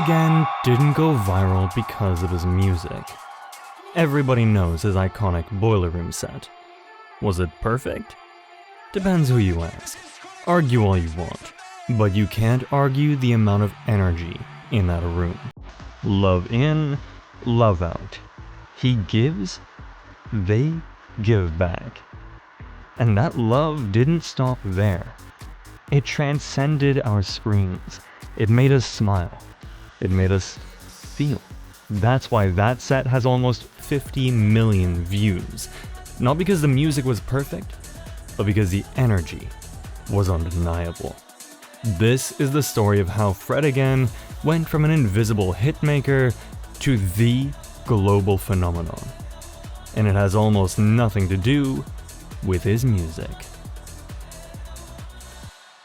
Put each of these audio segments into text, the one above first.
Again didn't go viral because of his music. Everybody knows his iconic Boiler Room set. Was it perfect? Depends who you ask. Argue all you want, but you can't argue the amount of energy in that room. Love in, love out. He gives, they give back. And that love didn't stop there. It transcended our screens. It made us smile. It made us feel. That's why that set has almost 50 million views. Not because the music was perfect, but because the energy was undeniable. This is the story of how Fred again went from an invisible hitmaker to the global phenomenon. And it has almost nothing to do with his music.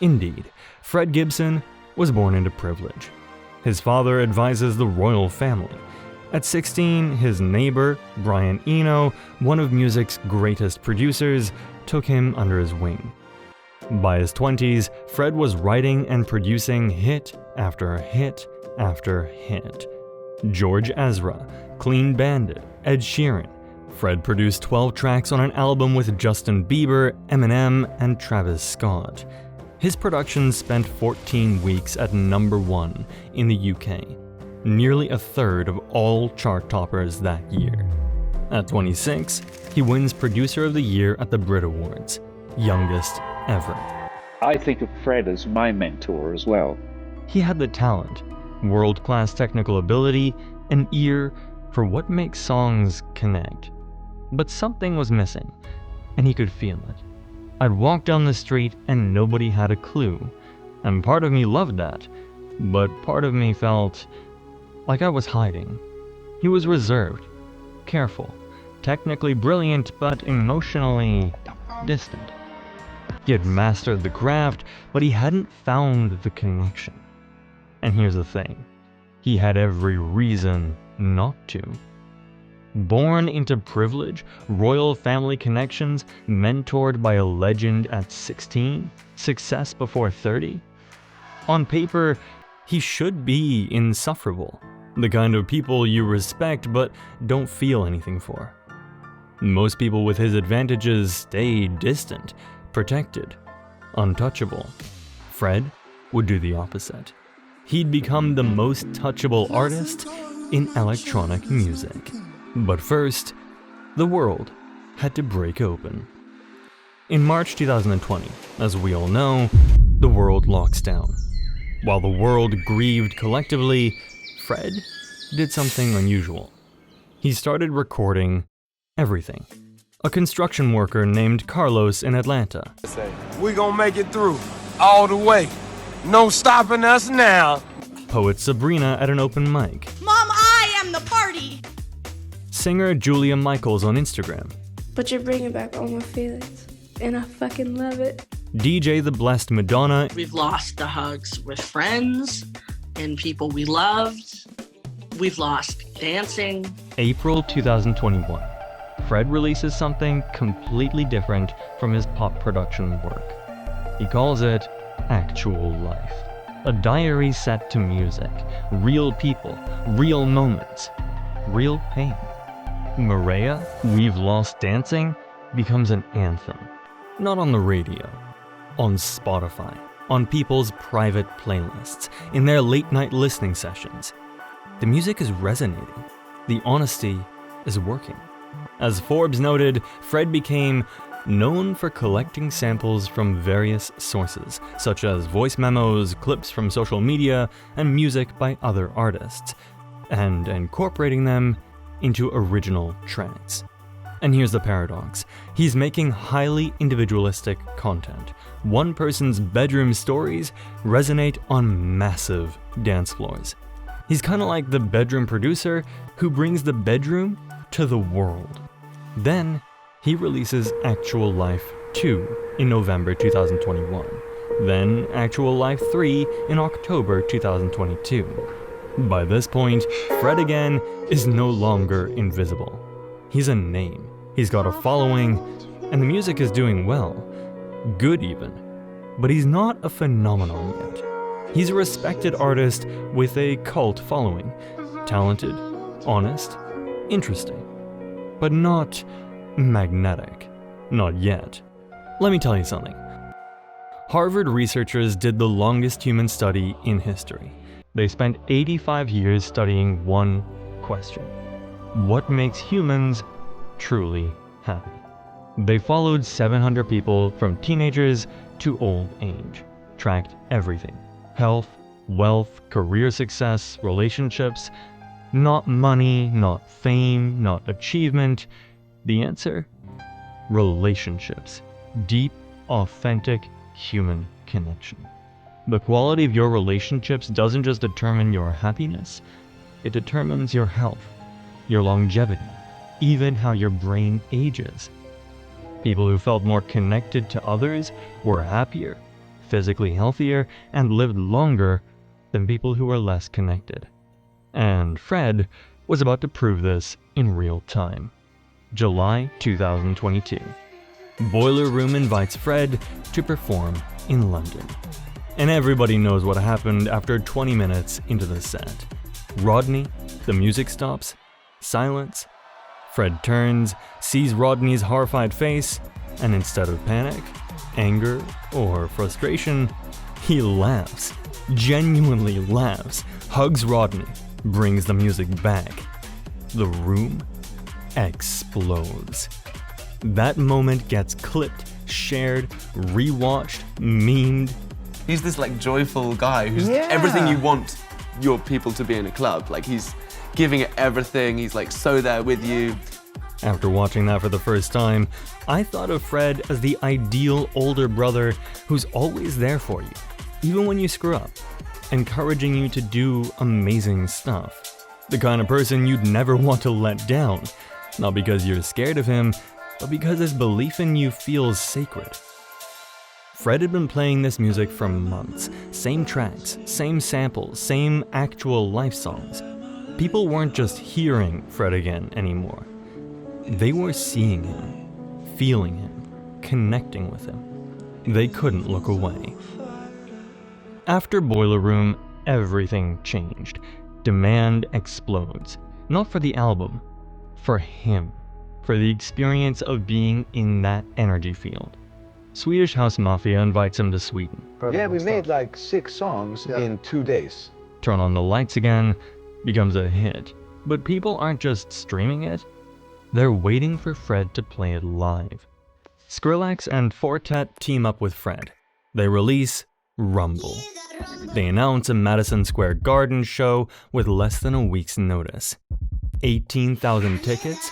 Indeed, Fred Gibson was born into privilege. His father advises the royal family. At 16, his neighbor, Brian Eno, one of music's greatest producers, took him under his wing. By his 20s, Fred was writing and producing hit after hit after hit. George Ezra, Clean Bandit, Ed Sheeran. Fred produced 12 tracks on an album with Justin Bieber, Eminem, and Travis Scott. His productions spent 14 weeks at #1 in the UK, nearly a third of all chart toppers that year. At 26, he wins Producer of the Year at the Brit Awards, youngest ever. I think of Fred as my mentor as well. He had the talent, world-class technical ability, an ear for what makes songs connect. But something was missing, and he could feel it. I'd walk down the street and nobody had a clue, and part of me loved that, but part of me felt like I was hiding. He was reserved, careful, technically brilliant, but emotionally distant. He had mastered the craft, but he hadn't found the connection. And here's the thing, he had every reason not to. Born into privilege, royal family connections, mentored by a legend at 16, success before 30. On paper, he should be insufferable, the kind of people you respect but don't feel anything for. Most people with his advantages stay distant, protected, untouchable. Fred would do the opposite. He'd become the most touchable artist in electronic music. But first, the world had to break open. In March 2020, as we all know, the world locks down. While the world grieved collectively, Fred did something unusual. He started recording everything. A construction worker named Carlos in Atlanta. We gonna make it through, all the way. No stopping us now. Poet Sabrina at an open mic. Mom, I am the party. Singer Julia Michaels on Instagram. But you're bringing back all my feelings, and I fucking love it. DJ The Blessed Madonna. We've lost the hugs with friends and people we loved. We've lost dancing. April 2021. Fred releases something completely different from his pop production work. He calls it Actual Life. A diary set to music, real people, real moments, real pain. Maria, We've Lost Dancing, becomes an anthem. Not on the radio, on Spotify, on people's private playlists, in their late-night listening sessions. The music is resonating. The honesty is working. As Forbes noted, Fred became known for collecting samples from various sources, such as voice memos, clips from social media, and music by other artists, and incorporating them into original tracks. And here's the paradox. He's making highly individualistic content. One person's bedroom stories resonate on massive dance floors. He's kind of like the bedroom producer who brings the bedroom to the world. Then, he releases Actual Life 2 in November 2021. Then Actual Life 3 in October 2022. By this point, Fred again is no longer invisible. He's a name, he's got a following, and the music is doing well. Good even. But he's not a phenomenon yet. He's a respected artist with a cult following. Talented, honest, interesting, but not magnetic. Not yet. Let me tell you something. Harvard researchers did the longest human study in history. They spent 85 years studying one question. What makes humans truly happy? They followed 700 people from teenagers to old age, tracked everything. Health, wealth, career success, relationships. Not money, not fame, not achievement. The answer? Relationships. Deep, authentic human connection. The quality of your relationships doesn't just determine your happiness, it determines your health, your longevity, even how your brain ages. People who felt more connected to others were happier, physically healthier, and lived longer than people who were less connected. And Fred was about to prove this in real time. July 2022. Boiler Room invites Fred to perform in London. And everybody knows what happened after 20 minutes into the set. Rodney, the music stops, silence. Fred turns, sees Rodney's horrified face, and instead of panic, anger, or frustration, he laughs. Genuinely laughs, hugs Rodney, brings the music back. The room explodes. That moment gets clipped, shared, rewatched, memed. He's this like joyful guy who's everything you want your people to be in a club. Like he's giving it everything, he's like so there with you. After watching that for the first time, I thought of Fred as the ideal older brother who's always there for you, even when you screw up, encouraging you to do amazing stuff. The kind of person you'd never want to let down, not because you're scared of him, but because his belief in you feels sacred. Fred had been playing this music for months, same tracks, same samples, same actual life songs. People weren't just hearing Fred again anymore. They were seeing him, feeling him, connecting with him. They couldn't look away. After Boiler Room, everything changed. Demand explodes. Not for the album, for him. For the experience of being in that energy field. Swedish House Mafia invites him to Sweden. Yeah, we made like 6 songs in 2 days. Turn on the Lights Again becomes a hit. But people aren't just streaming it, they're waiting for Fred to play it live. Skrillex and Fortet team up with Fred. They release Rumble. They announce a Madison Square Garden show with less than a week's notice. 18,000 tickets,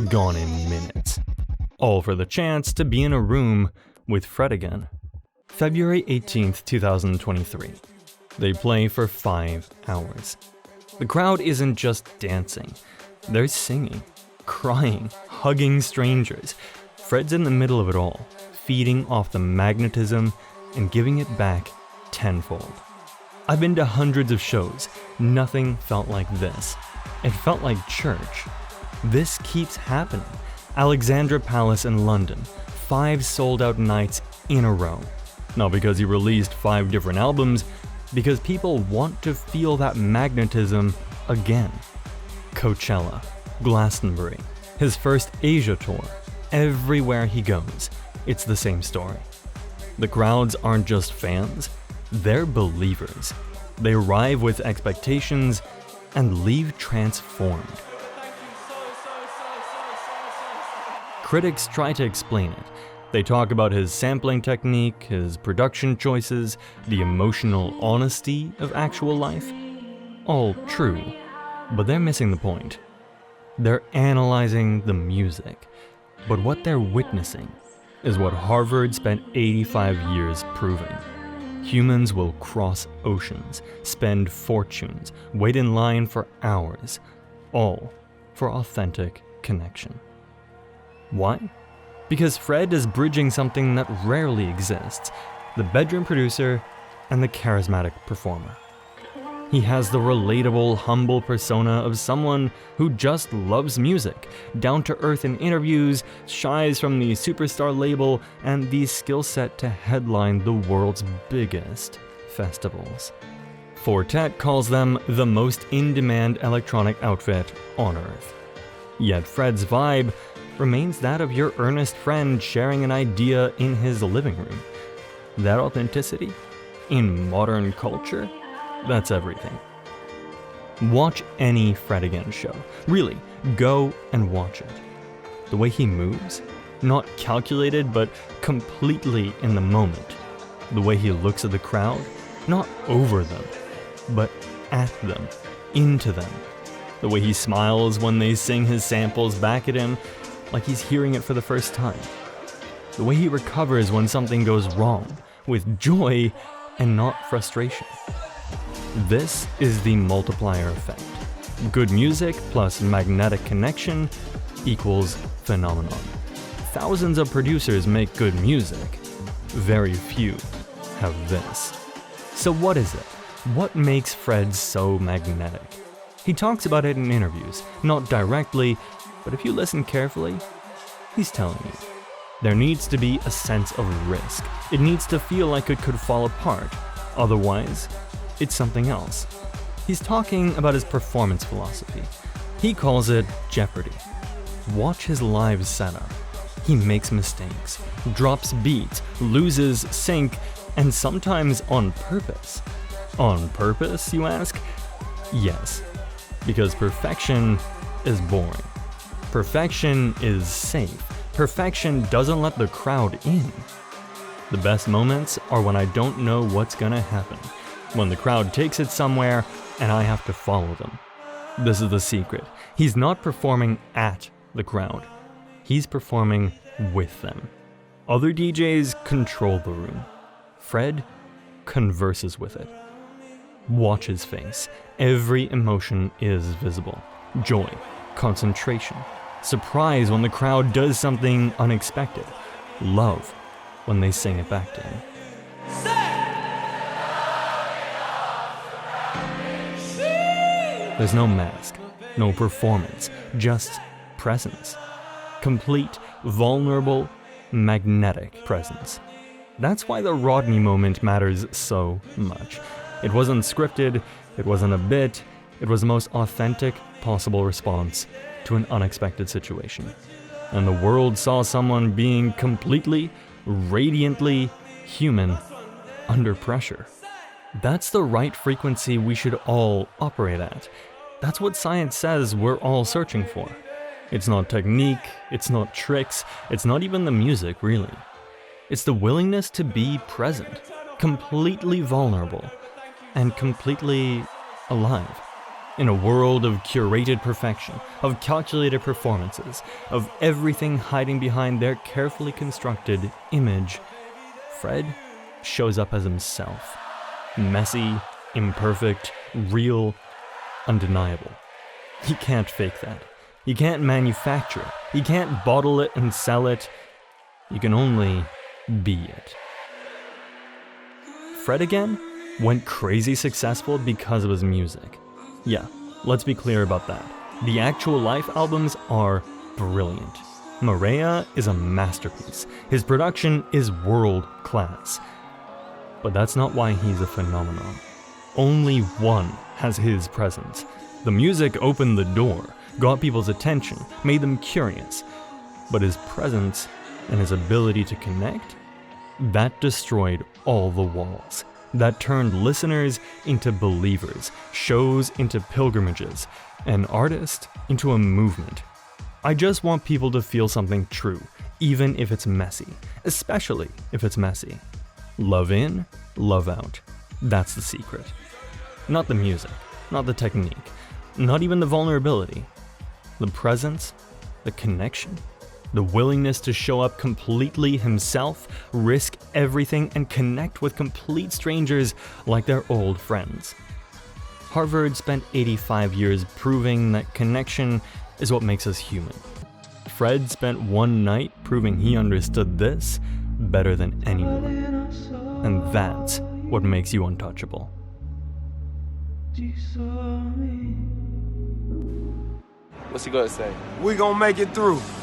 gone in minutes. All for the chance to be in a room with Fred again. February 18th, 2023. They play for 5 hours. The crowd isn't just dancing, they're singing, crying, hugging strangers. Fred's in the middle of it all, feeding off the magnetism and giving it back tenfold. I've been to hundreds of shows. Nothing felt like this. It felt like church. This keeps happening. Alexandra Palace in London, 5 sold-out nights in a row. Not because he released 5 different albums, because people want to feel that magnetism again. Coachella, Glastonbury, his first Asia tour. Everywhere he goes, it's the same story. The crowds aren't just fans, they're believers. They arrive with expectations and leave transformed. Critics try to explain it. They talk about his sampling technique, his production choices, the emotional honesty of actual life. All true, but they're missing the point. They're analyzing the music, but what they're witnessing is what Harvard spent 85 years proving. Humans will cross oceans, spend fortunes, wait in line for hours, all for authentic connection. Why? Because Fred is bridging something that rarely exists, the bedroom producer and the charismatic performer. He has the relatable, humble persona of someone who just loves music, down to earth in interviews, shies from the superstar label, and the skill set to headline the world's biggest festivals. Fortet calls them the most in-demand electronic outfit on Earth. Yet Fred's vibe remains that of your earnest friend sharing an idea in his living room. That authenticity, in modern culture, that's everything. Watch any Fred Again show. Really, go and watch it. The way he moves, not calculated but completely in the moment. The way he looks at the crowd, not over them, but at them, into them. The way he smiles when they sing his samples back at him like he's hearing it for the first time. The way he recovers when something goes wrong, with joy and not frustration. This is the multiplier effect. Good music plus magnetic connection equals phenomenon. Thousands of producers make good music. Very few have this. So what is it? What makes Fred so magnetic? He talks about it in interviews, not directly, but if you listen carefully, he's telling you. There needs to be a sense of risk. It needs to feel like it could fall apart. Otherwise, it's something else. He's talking about his performance philosophy. He calls it jeopardy. Watch his live setup. He makes mistakes, drops beats, loses sync, and sometimes on purpose. On purpose, you ask? Yes, because perfection is boring. Perfection is safe. Perfection doesn't let the crowd in. The best moments are when I don't know what's gonna happen, when the crowd takes it somewhere and I have to follow them. This is the secret. He's not performing at the crowd. He's performing with them. Other DJs control the room. Fred converses with it. Watch his face. Every emotion is visible. Joy, concentration, surprise when the crowd does something unexpected, love when they sing it back to him. There's no mask, no performance, just presence. Complete, vulnerable, magnetic presence. That's why the Rodney moment matters so much. It wasn't scripted, it wasn't a bit, it was the most authentic possible response to an unexpected situation. And the world saw someone being completely, radiantly human under pressure. That's the right frequency we should all operate at. That's what science says we're all searching for. It's not technique, it's not tricks, it's not even the music, really. It's the willingness to be present, completely vulnerable, and completely alive. In a world of curated perfection, of calculated performances, of everything hiding behind their carefully constructed image, Fred shows up as himself. Messy, imperfect, real, undeniable. He can't fake that. He can't manufacture it. He can't bottle it and sell it. You can only be it. Fred Again went crazy successful because of his music. Yeah, let's be clear about that. The actual life albums are brilliant. Maria is a masterpiece. His production is world class. But that's not why he's a phenomenon. Only one has his presence. The music opened the door, got people's attention, made them curious. But his presence and his ability to connect, that destroyed all the walls. That turned listeners into believers, shows into pilgrimages, an artist into a movement. I just want people to feel something true, even if it's messy, especially if it's messy. Love in, love out. That's the secret. Not the music, not the technique, not even the vulnerability. The presence, the connection, the willingness to show up completely himself, risk everything, and connect with complete strangers like they're old friends. Harvard spent 85 years proving that connection is what makes us human. Fred spent one night proving he understood this better than anyone. And that's what makes you untouchable. What's he got to say? We gonna make it through.